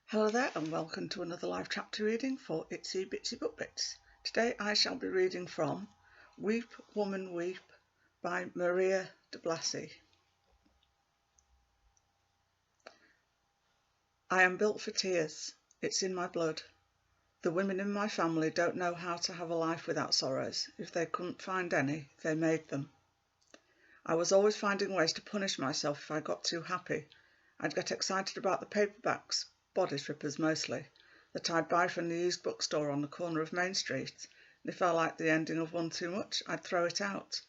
Hello there and welcome to another live chapter reading for Itsy Bitsy Book Bits. Today I shall be reading from Weep, Woman Weep by Maria DeBlassie. I am built for tears. It's in my blood. The women in my family don't know how to have a life without sorrows. If they couldn't find any, they made them. I was always finding ways to punish myself if I got too happy. I'd get excited about the paperbacks, body strippers mostly, that I'd buy from the used bookstore on the corner of Main Street, and if I liked the ending of one too much, I'd throw it out.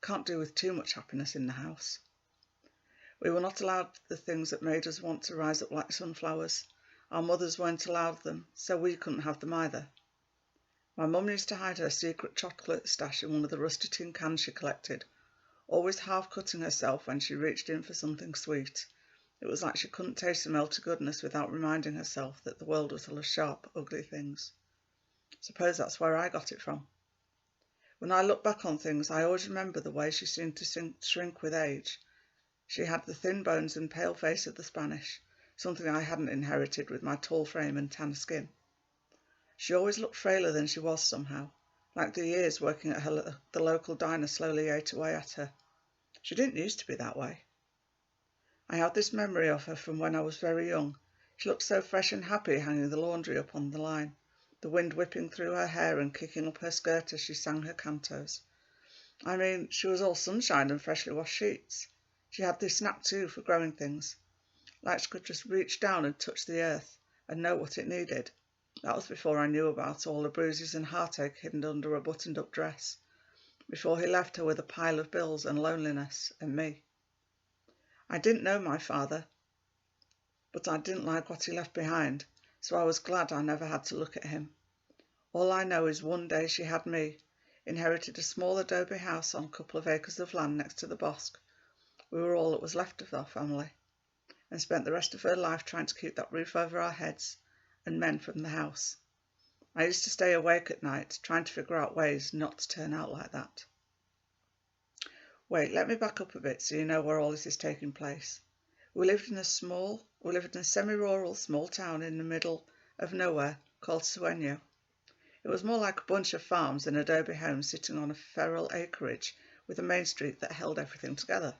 Can't do with too much happiness in the house. We were not allowed the things that made us want to rise up like sunflowers. Our mothers weren't allowed them, so we couldn't have them either. My mum used to hide her secret chocolate stash in one of the rusty tin cans she collected, always half-cutting herself when she reached in for something sweet. It was like she couldn't taste the melted goodness without reminding herself that the world was full of sharp, ugly things. Suppose that's where I got it from. When I look back on things, I always remember the way she seemed to shrink with age. She had the thin bones and pale face of the Spanish, something I hadn't inherited with my tall frame and tan skin. She always looked frailer than she was somehow, like the years working at the local diner slowly ate away at her. She didn't used to be that way. I have this memory of her from when I was very young. She looked so fresh and happy hanging the laundry up on the line, the wind whipping through her hair and kicking up her skirt as she sang her cantos. I mean, she was all sunshine and freshly washed sheets. She had this knack too for growing things, like she could just reach down and touch the earth and know what it needed. That was before I knew about all the bruises and heartache hidden under a buttoned-up dress, before he left her with a pile of bills and loneliness and me. I didn't know my father, but I didn't like what he left behind, so I was glad I never had to look at him. All I know is one day she had me, inherited a small adobe house on a couple of acres of land next to the bosque. We were all that was left of our family, and spent the rest of her life trying to keep that roof over our heads and men from the house. I used to stay awake at night, trying to figure out ways not to turn out like that. Wait, let me back up a bit so you know where all this is taking place. We lived in a semi-rural small town in the middle of nowhere called Sueño. It was more like a bunch of farms and adobe homes sitting on a feral acreage with a main street that held everything together.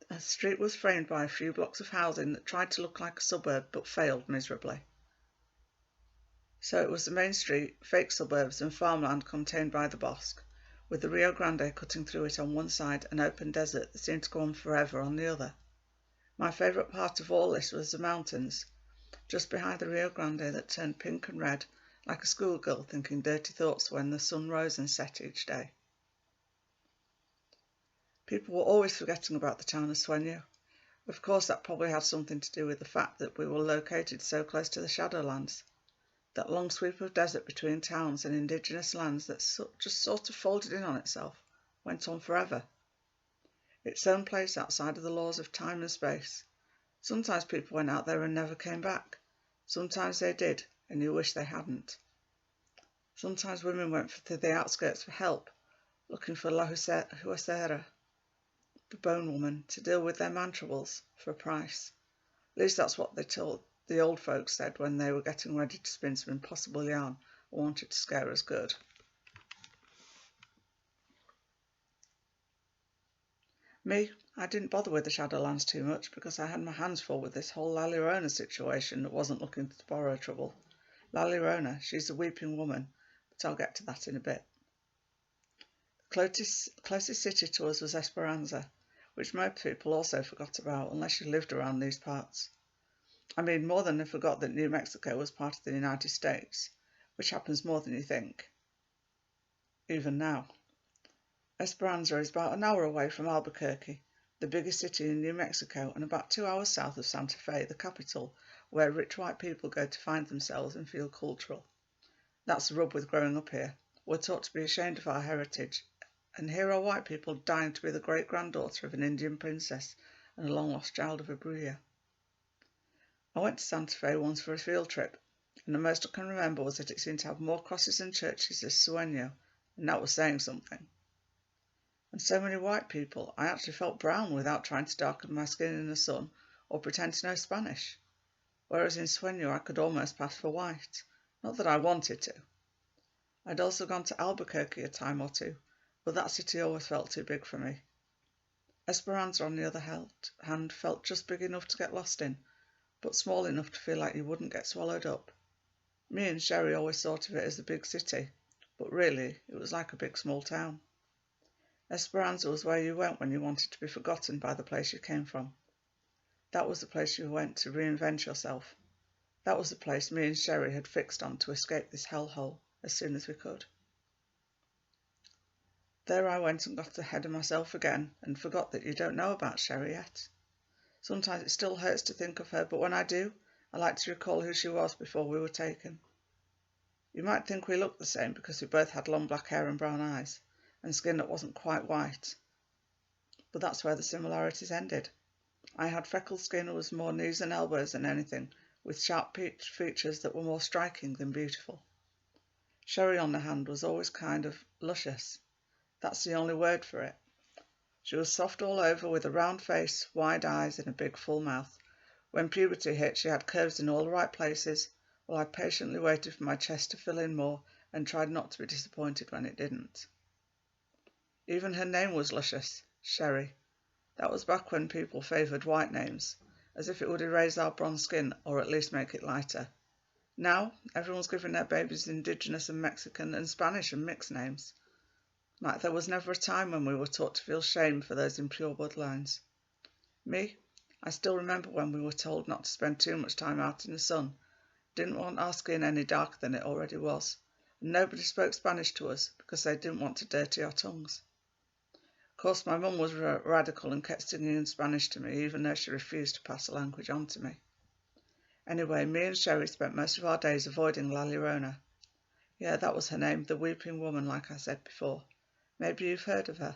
The street was framed by a few blocks of housing that tried to look like a suburb but failed miserably. So it was the main street, fake suburbs and farmland contained by the bosque, with the Rio Grande cutting through it on one side and open desert that seemed to go on forever on the other. My favourite part of all this was the mountains, just behind the Rio Grande, that turned pink and red like a schoolgirl thinking dirty thoughts when the sun rose and set each day. People were always forgetting about the town of Sueño. Of course, that probably had something to do with the fact that we were located so close to the Shadowlands. That long sweep of desert between towns and indigenous lands that just sort of folded in on itself, went on forever. Its own place outside of the laws of time and space. Sometimes people went out there and never came back. Sometimes they did, and you wish they hadn't. Sometimes women went to the outskirts for help, looking for La Huesera, the bone woman, to deal with their man troubles for a price. At least that's what they told the old folks said when they were getting ready to spin some impossible yarn or wanted to scare us good. Me, I didn't bother with the Shadowlands too much because I had my hands full with this whole Llorona situation that wasn't looking to borrow trouble. Llorona, she's a weeping woman, but I'll get to that in a bit. The closest city to us was Esperanza, which most people also forgot about unless you lived around these parts. I mean, more than they forgot that New Mexico was part of the United States, which happens more than you think, even now. Esperanza is about an hour away from Albuquerque, the biggest city in New Mexico, and about 2 hours south of Santa Fe, the capital, where rich white people go to find themselves and feel cultural. That's the rub with growing up here. We're taught to be ashamed of our heritage, and here are white people dying to be the great-granddaughter of an Indian princess and a long-lost child of a Bruya. I went to Santa Fe once for a field trip, and the most I can remember was that it seemed to have more crosses and churches as Sueño, and that was saying something. And so many white people, I actually felt brown without trying to darken my skin in the sun or pretend to know Spanish, whereas in Sueño I could almost pass for white. Not that I wanted to. I'd also gone to Albuquerque a time or two, but that city always felt too big for me. Esperanza, on the other hand, felt just big enough to get lost in, but small enough to feel like you wouldn't get swallowed up. Me and Sherry always thought of it as a big city, but really it was like a big small town. Esperanza was where you went when you wanted to be forgotten by the place you came from. That was the place you went to reinvent yourself. That was the place me and Sherry had fixed on to escape this hellhole as soon as we could. There I went and got ahead of myself again and forgot that you don't know about Sherry yet. Sometimes it still hurts to think of her, but when I do, I like to recall who she was before we were taken. You might think we looked the same because we both had long black hair and brown eyes, and skin that wasn't quite white. But that's where the similarities ended. I had freckled skin that was more knees and elbows than anything, with sharp features that were more striking than beautiful. Sherry, on the hand, was always kind of luscious. That's the only word for it. She was soft all over, with a round face, wide eyes, and a big full mouth. When puberty hit, she had curves in all the right places, while I patiently waited for my chest to fill in more and tried not to be disappointed when it didn't. Even her name was luscious, Sherry. That was back when people favoured white names, as if it would erase our bronze skin or at least make it lighter. Now, everyone's giving their babies Indigenous and Mexican and Spanish and mixed names. Like there was never a time when we were taught to feel shame for those impure bloodlines. Me, I still remember when we were told not to spend too much time out in the sun, didn't want our skin any darker than it already was, and nobody spoke Spanish to us because they didn't want to dirty our tongues. Of course, my mum was radical and kept singing in Spanish to me, even though she refused to pass the language on to me. Anyway, me and Sherry spent most of our days avoiding La Llorona. Yeah, that was her name, the Weeping Woman, like I said before. Maybe you've heard of her.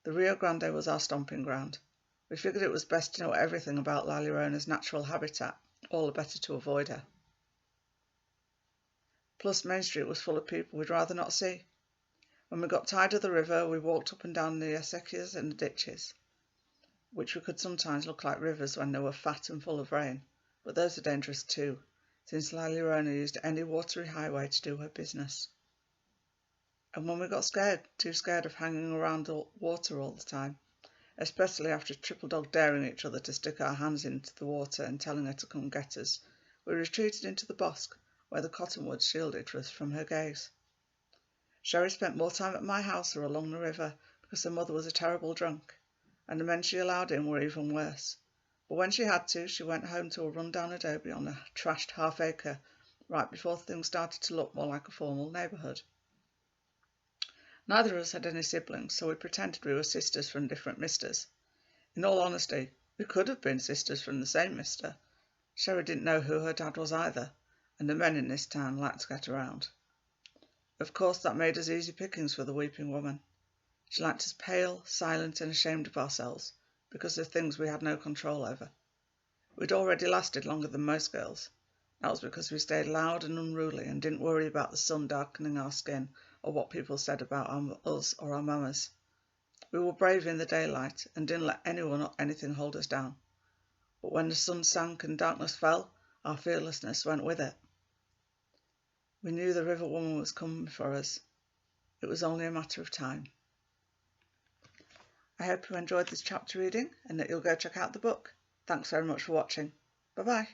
The Rio Grande was our stomping ground. We figured it was best to know everything about La Llorona's natural habitat, all the better to avoid her. Plus, Main Street was full of people we'd rather not see. When we got tired of the river, we walked up and down the acequias and the ditches, which could sometimes look like rivers when they were fat and full of rain, but those are dangerous too, since La Llorona used any watery highway to do her business. And when we got scared, too scared of hanging around the water all the time, especially after triple dog daring each other to stick our hands into the water and telling her to come get us, we retreated into the bosque, where the cottonwoods shielded us from her gaze. Sherry spent more time at my house or along the river because her mother was a terrible drunk, and the men she allowed in were even worse. But when she had to, she went home to a run-down adobe on a trashed half-acre right before things started to look more like a formal neighbourhood. Neither of us had any siblings, so we pretended we were sisters from different misters. In all honesty, we could have been sisters from the same mister. Sherry didn't know who her dad was either, and the men in this town liked to get around. Of course, that made us easy pickings for the Weeping Woman. She liked us pale, silent, and ashamed of ourselves, because of things we had no control over. We'd already lasted longer than most girls. That was because we stayed loud and unruly and didn't worry about the sun darkening our skin or what people said about us or our mamas. We were brave in the daylight and didn't let anyone or anything hold us down. But when the sun sank and darkness fell, our fearlessness went with it. We knew the river woman was coming for us. It was only a matter of time. I hope you enjoyed this chapter reading and that you'll go check out the book. Thanks very much for watching. Bye-bye.